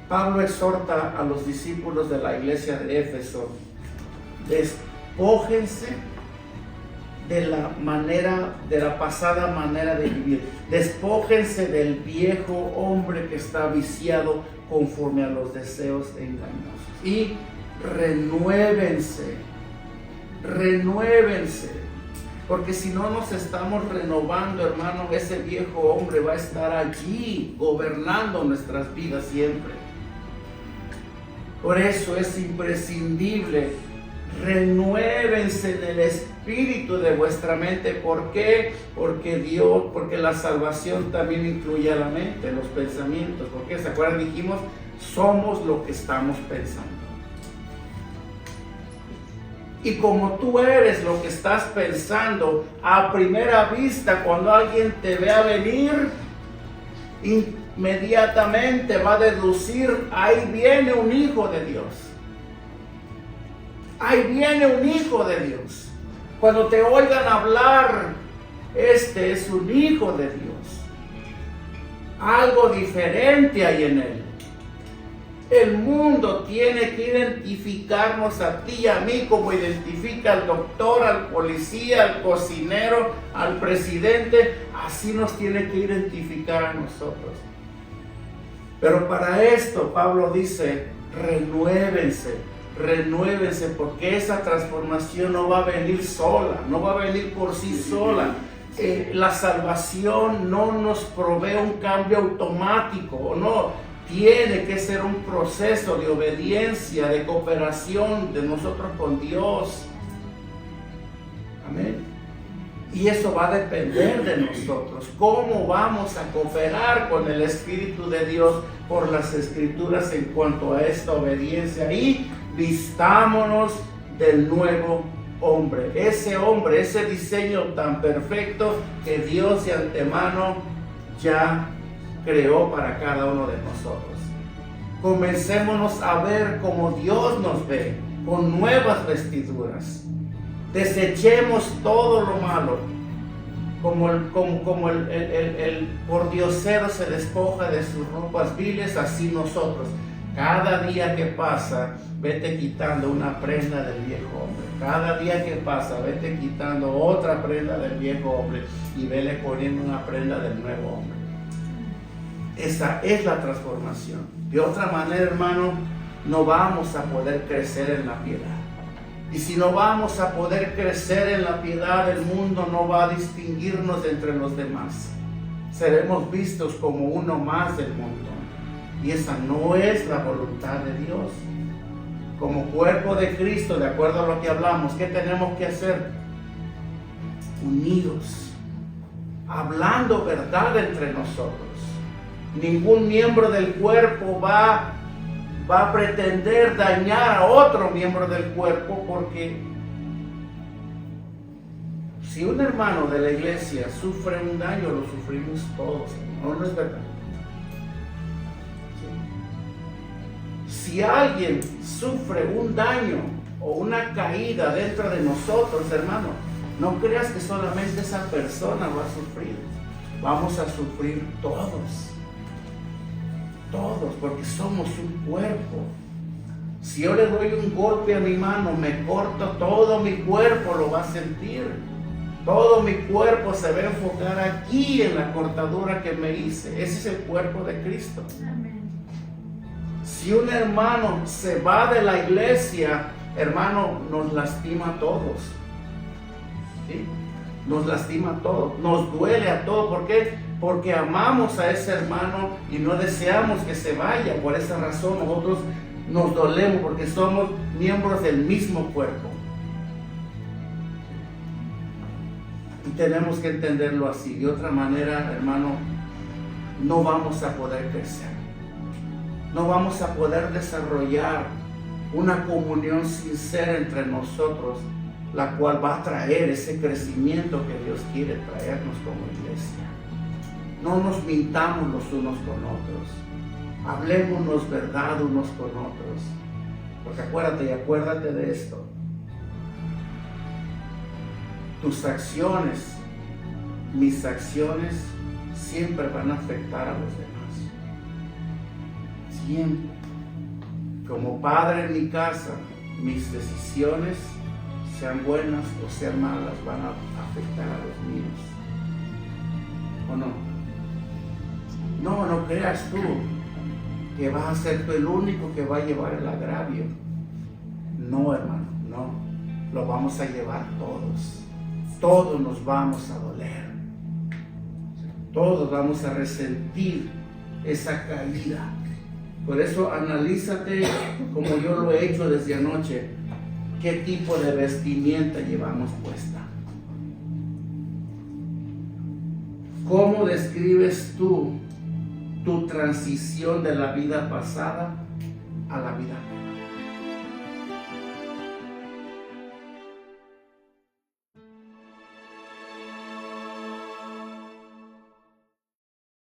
Pablo exhorta a los discípulos de la iglesia de Éfeso: despójense de la pasada manera de vivir. Despójense del viejo hombre que está viciado conforme a los deseos engañosos. Y renuévense. Porque si no nos estamos renovando, hermano, ese viejo hombre va a estar allí gobernando nuestras vidas siempre. Por eso es imprescindible, renuévense en el espíritu de vuestra mente. ¿Por qué? Porque la salvación también incluye a la mente, los pensamientos. Porque, ¿se acuerdan? Dijimos, somos lo que estamos pensando. Y como tú eres lo que estás pensando, a primera vista, cuando alguien te vea venir, inmediatamente va a deducir: ahí viene un hijo de Dios. Ahí viene un hijo de Dios. Cuando te oigan hablar, este es un hijo de Dios. Algo diferente hay en él. El mundo tiene que identificarnos a ti y a mí como identifica al doctor, al policía, al cocinero, al presidente. Así nos tiene que identificar a nosotros. Pero para esto Pablo dice: renuévense, porque esa transformación no va a venir sola, no va a venir por sí sola. La salvación no nos provee un cambio automático, no. Tiene que ser un proceso de obediencia, de cooperación de nosotros con Dios. Amén. Y eso va a depender de nosotros. ¿Cómo vamos a cooperar con el Espíritu de Dios por las Escrituras en cuanto a esta obediencia? Y vistámonos del nuevo hombre, ese diseño tan perfecto que Dios de antemano ya creó para cada uno de nosotros. Comencémonos a ver como Dios nos ve, con nuevas vestiduras. Desechemos todo lo malo, como el pordiosero se despoja de sus ropas viles, así nosotros. Cada día que pasa, vete quitando una prenda del viejo hombre. Cada día que pasa, vete quitando otra prenda del viejo hombre y vele poniendo una prenda del nuevo hombre. Esa es la transformación. De otra manera, hermano, no vamos a poder crecer en la piedad. Y si no vamos a poder crecer en la piedad, el mundo no va a distinguirnos entre los demás. Seremos vistos como uno más del mundo. Y esa no es la voluntad de Dios. Como cuerpo de Cristo, de acuerdo a lo que hablamos, ¿qué tenemos que hacer? Unidos, hablando verdad entre nosotros. Ningún miembro del cuerpo va a pretender dañar a otro miembro del cuerpo, porque si un hermano de la iglesia sufre un daño, lo sufrimos todos. No es verdad. Si alguien sufre un daño o una caída dentro de nosotros, hermano, no creas que solamente esa persona va a sufrir. Vamos a sufrir todos. Todos, porque somos un cuerpo. Si yo le doy un golpe a mi mano, me corto, todo mi cuerpo lo va a sentir. Todo mi cuerpo se va a enfocar aquí en la cortadura que me hice. Ese es el cuerpo de Cristo. Amén. Si un hermano se va de la iglesia, hermano, nos lastima a todos. ¿Sí? Nos lastima a todos, nos duele a todos. ¿Por qué? Porque amamos a ese hermano y no deseamos que se vaya. Por esa razón nosotros nos dolemos, porque somos miembros del mismo cuerpo. Y tenemos que entenderlo así. De otra manera, hermano, no vamos a poder crecer. No vamos a poder desarrollar una comunión sincera entre nosotros, la cual va a traer ese crecimiento que Dios quiere traernos como iglesia. No nos mintamos los unos con otros. Hablémonos verdad unos con otros. Porque acuérdate de esto. Tus acciones, mis acciones, siempre van a afectar a los demás. Siempre. Como padre en mi casa, mis decisiones, sean buenas o sean malas, van a afectar a los míos. ¿O no? No creas tú que vas a ser tú el único que va a llevar el agravio. No, hermano, no. Lo vamos a llevar todos. Todos nos vamos a doler. Todos vamos a resentir esa caída. Por eso analízate, como yo lo he hecho desde anoche, qué tipo de vestimenta llevamos puesta. ¿Cómo describes tú tu transición de la vida pasada a la vida nueva?